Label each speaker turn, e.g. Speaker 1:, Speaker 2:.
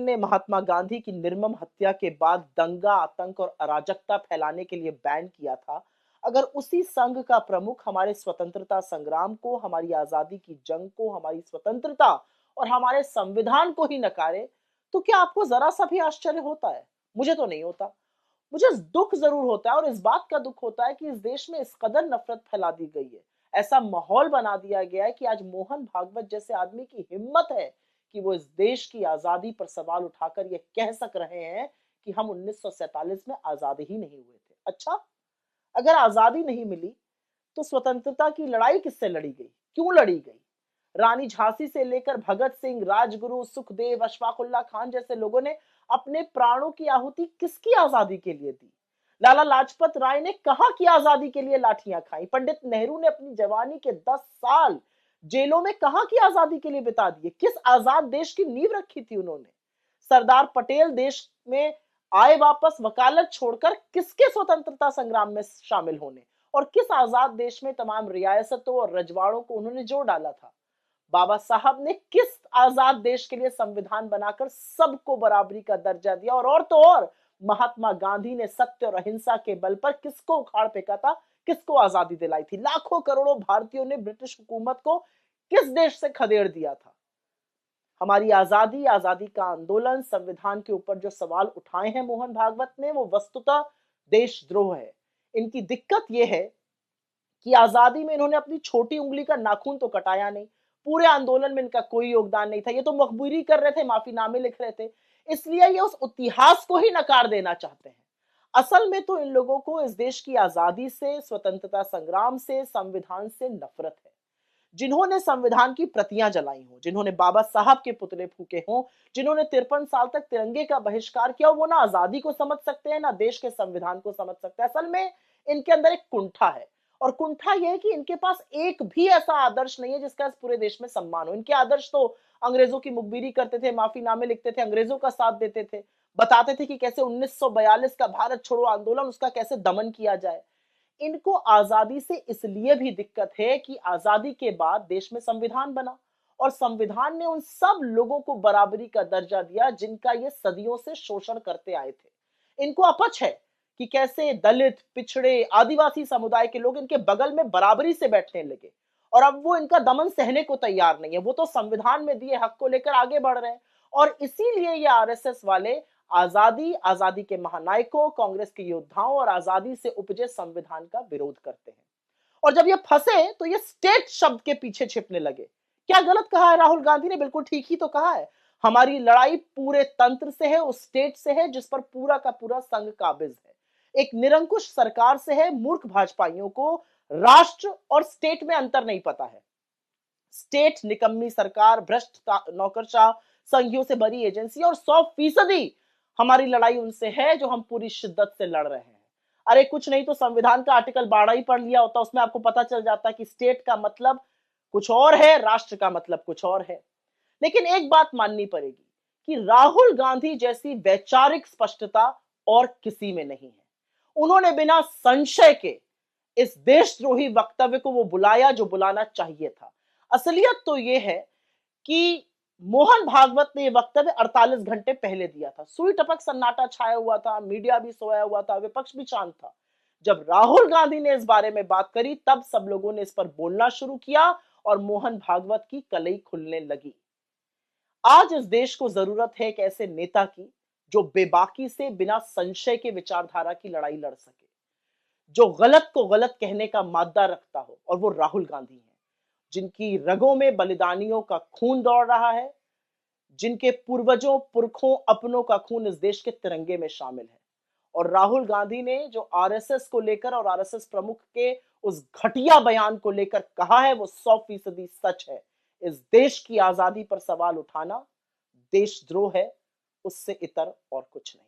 Speaker 1: ने महात्मा गांधी की निर्मम हत्या के बाद दंगा, आतंक और अराजकता फैलाने के लिए बैन किया था, अगर उसी संघ का प्रमुख हमारे स्वतंत्रता संग्राम को, हमारी आजादी की जंग को, हमारी स्वतंत्रता और हमारे संविधान को ही नकारे, तो क्या आपको जरा सा भी आश्चर्य होता है? मुझे तो नहीं होता। मुझे दुख जरूर होता है, और इस बात का दुख होता है कि इस देश में इस कदर नफरत फैला दी गई है, ऐसा माहौल बना दिया गया है कि आज मोहन भागवत जैसे आदमी की हिम्मत है कि वो इस देश की आजादी पर सवाल उठाकर ये कह सक रहे हैं कि हम 1947 में आजाद ही नहीं हुए थे। अच्छा, अगर आजादी नहीं मिली तो स्वतंत्रता की लड़ाई किससे लड़ी गई, क्यों लड़ी गई? रानी झांसी से लेकर भगत सिंह, राजगुरु, सुखदेव, अशफाकुल्ला खान जैसे लोगों ने अपने प्राणों की आहुति किसकी आजादी के लिए दी? लाला लाजपत राय ने कहां की आजादी के लिए लाठियां खाई? पंडित नेहरू ने अपनी जवानी के 10 साल जेलों में कहां की आजादी के लिए बिता दिए? किस आजाद देश की नींव रखी थी उन्होंने? सरदार पटेल देश में आए वापस वकालत छोड़कर किसके स्वतंत्रता संग्राम में शामिल होने, और किस आजाद देश में तमाम रियासतों और रजवाड़ों को उन्होंने जोड़ डाला था? बाबा साहब ने किस आजाद देश के लिए संविधान बनाकर सबको बराबरी का दर्जा दिया, और तो और महात्मा गांधी ने सत्य और अहिंसा के बल पर किसको उखाड़ फेंका था, किसको आजादी दिलाई थी? लाखों करोड़ों भारतीयों ने ब्रिटिश हुकूमत को किस देश से खदेड़ दिया था? हमारी आजादी, आजादी का आंदोलन, संविधान के ऊपर जो सवाल उठाए हैं मोहन भागवत ने, वो वस्तुतः देशद्रोह है। इनकी दिक्कत यह है कि आजादी में इन्होंने अपनी छोटी उंगली का नाखून तो कटाया नहीं, पूरे आंदोलन में इनका कोई योगदान नहीं था, ये तो मखबूरी कर रहे थे, माफीनामे लिख रहे थे, इसलिए ये उस इतिहास को ही नकार देना चाहते हैं। असल में तो इन लोगों को इस देश की आजादी से, स्वतंत्रता संग्राम से, संविधान से नफरत है। जिन्होंने संविधान की प्रतियां जलाई हो, जिन्होंने बाबा साहब के पुतले फूके हों, जिन्होंने 53 साल तक तिरंगे का बहिष्कार किया, वो ना आजादी को समझ सकते हैं, ना देश के संविधान को समझ सकते हैं। असल में इनके अंदर एक कुंठा है, और कुंठा यह है कि इनके पास एक भी ऐसा आदर्श नहीं है जिसका इस पूरे देश में सम्मान हो। इनके आदर्श तो अंग्रेजों की मुखबिरी करते थे, माफीनामे लिखते थे, अंग्रेजों का साथ देते थे, बताते थे कि कैसे 1942 का भारत छोड़ो आंदोलन, उसका कैसे दमन किया जाए। इनको आजादी से इसलिए भी दिक्कत है कि आजादी के बाद देश में संविधान बना, और संविधान ने उन सब लोगों को बराबरी का दर्जा दिया जिनका ये सदियों से शोषण करते आए थे। इनको अपच है कि कैसे दलित, पिछड़े, आदिवासी समुदाय के लोग इनके बगल में बराबरी से बैठने लगे, और अब वो इनका दमन सहने को तैयार नहीं है। वो तो संविधान में दिए हक को लेकर आगे बढ़ रहे हैं, और इसीलिए ये आरएसएस वाले आजादी, आजादी के महानायकों, कांग्रेस के योद्धाओं और आजादी से उपजे संविधान का विरोध करते हैं। और जब ये फंसे तो ये स्टेट शब्द के पीछे छिपने लगे। क्या गलत कहा है राहुल गांधी ने? बिल्कुल ठीक ही तो कहा है। हमारी लड़ाई पूरे तंत्र से है, उस स्टेट से है जिस पर पूरा का पूरा संघ काबिज है। एक निरंकुश सरकार से है। मूर्ख भाजपाइयों को राष्ट्र और स्टेट में अंतर नहीं पता है। स्टेट निकम्मी सरकार, भ्रष्ट नौकरशाह, संघियों से भरी एजेंसी, और 100% हमारी लड़ाई उनसे है जो हम पूरी शिद्दत से लड़ रहे हैं। अरे कुछ नहीं तो संविधान का आर्टिकल 12 ही पढ़ लिया होता, उसमें आपको पता चल जाता कि स्टेट का मतलब कुछ और है, राष्ट्र का मतलब कुछ और है। लेकिन एक बात माननी पड़ेगी कि राहुल गांधी जैसी वैचारिक स्पष्टता और किसी में नहीं है। उन्होंने बिना संशय के इस देशद्रोही वक्तव्य को वो बुलाया जो बुलाना चाहिए था। असलियत तो ये है कि मोहन भागवत ने यह वक्तव्य 48 घंटे पहले दिया था। सुई टपक सन्नाटा छाया हुआ था, मीडिया भी सोया हुआ था, विपक्ष भी शांत था। जब राहुल गांधी ने इस बारे में बात करी तब सब लोगों ने इस पर बोलना शुरू किया और मोहन भागवत की कलई खुलने लगी। आज इस देश को जरूरत है एक ऐसे नेता की जो बेबाकी से, बिना संशय के विचारधारा की लड़ाई लड़ सके, जो गलत को गलत कहने का मादा रखता हो, और वो राहुल गांधी है, जिनकी रगों में बलिदानियों का खून दौड़ रहा है, जिनके पूर्वजों, पुरखों, अपनों का खून इस देश के तिरंगे में शामिल है। और राहुल गांधी ने जो आरएसएस को लेकर और आरएसएस प्रमुख के उस घटिया बयान को लेकर कहा है वो 100% सच है। इस देश की आजादी पर सवाल उठाना देशद्रोह है, उससे इतर और कुछ नहीं।